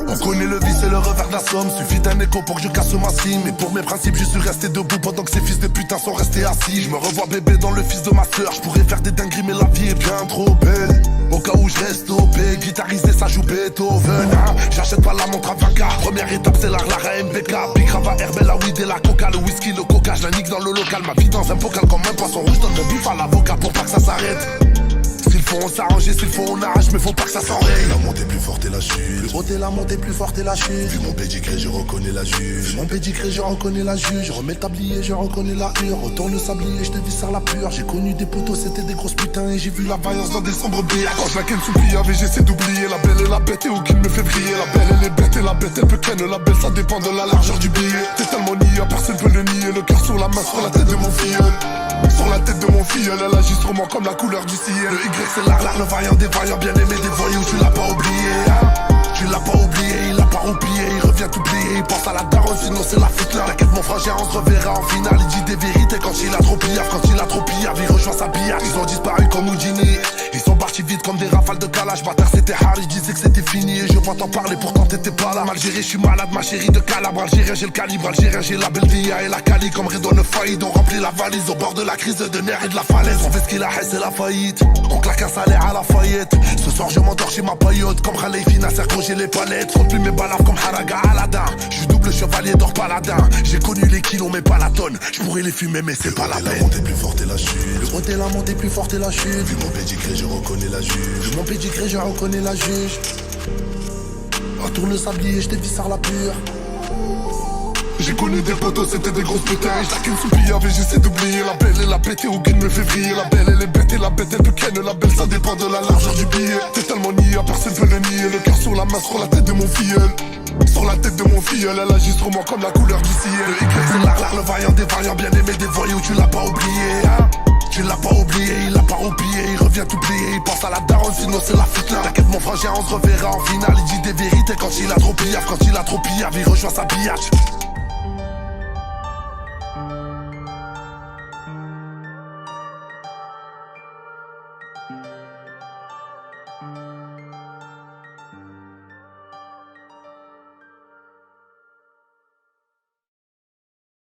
On connaît le vice et le revers de la somme. Suffit d'un écho pour que je casse ma cime. Mais pour mes principes je suis resté debout pendant que ces fils de putain sont restés assis. Je me revois bébé dans le fils de ma sœur. Je pourrais faire des dingueries mais la vie est bien trop belle. Au cas où je reste opé, guitarisé ça joue Beethoven hein. J'achète pas la montre à 20K. Première étape c'est la MBK. Big Rava, Herbel, la weed et la coca. Le whisky, le coca, je la nique dans le local. Ma vie dans un bocal comme un poisson rouge. Donne mon bif à l'avocat pour pas que ça s'arrête. S'il faut on s'arrange, s'il faut on arrache, mais faut pas que ça s'enraye. La montée plus forte et la chute. Plus haute et la montée plus forte et la chute. Vu mon pédigré, je reconnais la juge. Vu mon pédigré, je reconnais la juge. Je remets le tablier, je reconnais la hure. Retourne le sablier, je te viscère la pure. J'ai connu des poteaux, c'était des grosses putains. Et j'ai vu la vaillance dans des sombres bières. Quand je la ken sous mais j'essaie d'oublier. La belle et la bête et aucune me fait briller. La belle elle est bête et la bête elle peut ken. La belle ça dépend de la largeur du billet. T'es tellement niais, personne peut le nier. Le cœur sur la main, sur la tête de mon filleul. Sur la tête de mon filleul, elle agit sûrement comme la couleur du ciel. Le Y c'est l'art, le vaillant des vaillants, bien aimé des voyous, tu l'as pas oublié hein. Tu l'as pas oublié, il l'a pas oublié, il revient t'oublier, il pense à la daronne, sinon c'est la fitna. T'inquiète mon frangin, on se reverra en finale, il dit des vérités quand il a trop pillave, quand il a trop pillave, il rejoint sa billard. Ils ont disparu comme Houdini, ils sont partis vite comme des rafales de calage. Bâtard c'était Harry, je disais que c'était fini et je vois t'en parler, pourtant t'étais pas là. Algérie, je suis malade, ma chérie de Calabre. Algérien, j'ai le calibre, Algérien, j'ai la Beldia et la Cali. Comme Redouane Faïd, on remplit la valise au bord de la crise de nerfs et de la falaise. On fait ce qu'il a, c'est la faillite, on claque un salaire à la faillette. Ce soir je m'endors chez ma paillote, comme Khaled Fina, cercle j'ai les palettes. Faut plus mes balafres comme Haraga Aladdin. J'suis double chevalier d'or paladin. J'ai connu les kilos mais pas la tonne. J'pourrais les fumer mais c'est pas la peine. La montée plus forte et la chute. Le haut et la montée plus forte et la chute. Vu mon pédigré je reconnais la juge. Vu mon pédigré je reconnais la juge. Retourne le sablier, je te viscère la pure. J'ai connu des potos, c'était des grosses putains. Et chacune sous pillave et j'essaie d'oublier. La belle et la bête et aucune me fait vriller. La belle elle est bête et la bête elle peut ken. La belle ça dépend de la largeur du billet. T'es tellement niais, personne peut le nier. Le cœur sur la main, sur la tête de mon filleul. Sur la tête de mon filleul, elle agit sûrement comme la couleur du ciel. Le Y c'est l'art, le vaillant des vaillants, bien aimé des voyous, tu l'as pas oublié hein. Tu l'as pas oublié, il l'a pas oublié, il revient t'oublier, il pense à la daronne, sinon c'est la fitna. T'inquiète mon frangin, on se reverra en finale, il dit des vérités quand il a trop pillave, quand il a trop pillave, il rejoint sa biatch.